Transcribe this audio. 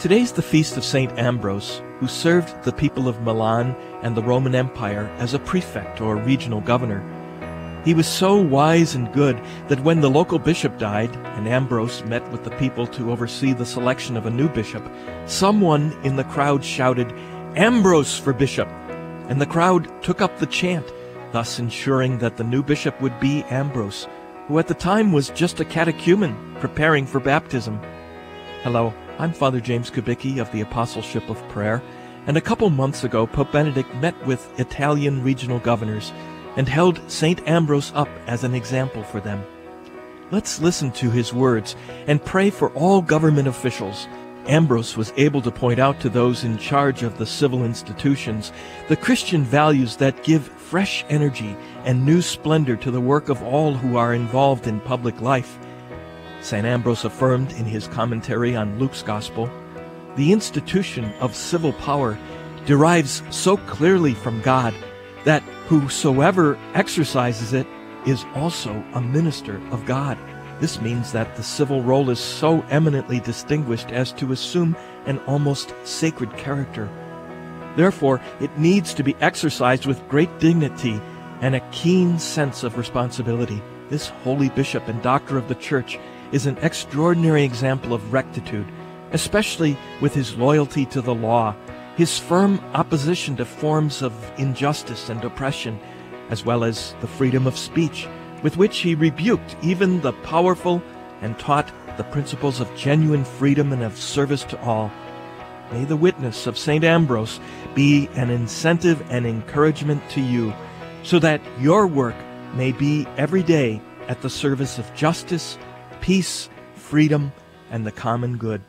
Today's the feast of St. Ambrose, who served the people of Milan and the Roman Empire as a prefect or regional governor. He was so wise and good that when the local bishop died and Ambrose met with the people to oversee the selection of a new bishop, someone in the crowd shouted, "Ambrose for bishop!" And the crowd took up the chant, thus ensuring that the new bishop would be Ambrose, who at the time was just a catechumen preparing for baptism. Hello, I'm Father James Kubicki of the Apostleship of Prayer, and a couple months ago Pope Benedict met with Italian regional governors and held St. Ambrose up as an example for them. Let's listen to his words and pray for all government officials. Ambrose was able to point out to those in charge of the civil institutions the Christian values that give fresh energy and new splendor to the work of all who are involved in public life. St. Ambrose affirmed in his commentary on Luke's Gospel, "The institution of civil power derives so clearly from God that whosoever exercises it is also a minister of God." This means that the civil role is so eminently distinguished as to assume an almost sacred character. Therefore, it needs to be exercised with great dignity and a keen sense of responsibility. This holy bishop and doctor of the Church is an extraordinary example of rectitude, especially with his loyalty to the law, his firm opposition to forms of injustice and oppression, as well as the freedom of speech, with which he rebuked even the powerful and taught the principles of genuine freedom and of service to all. May the witness of St. Ambrose be an incentive and encouragement to you, so that your work may be every day at the service of justice, peace, freedom, and the common good.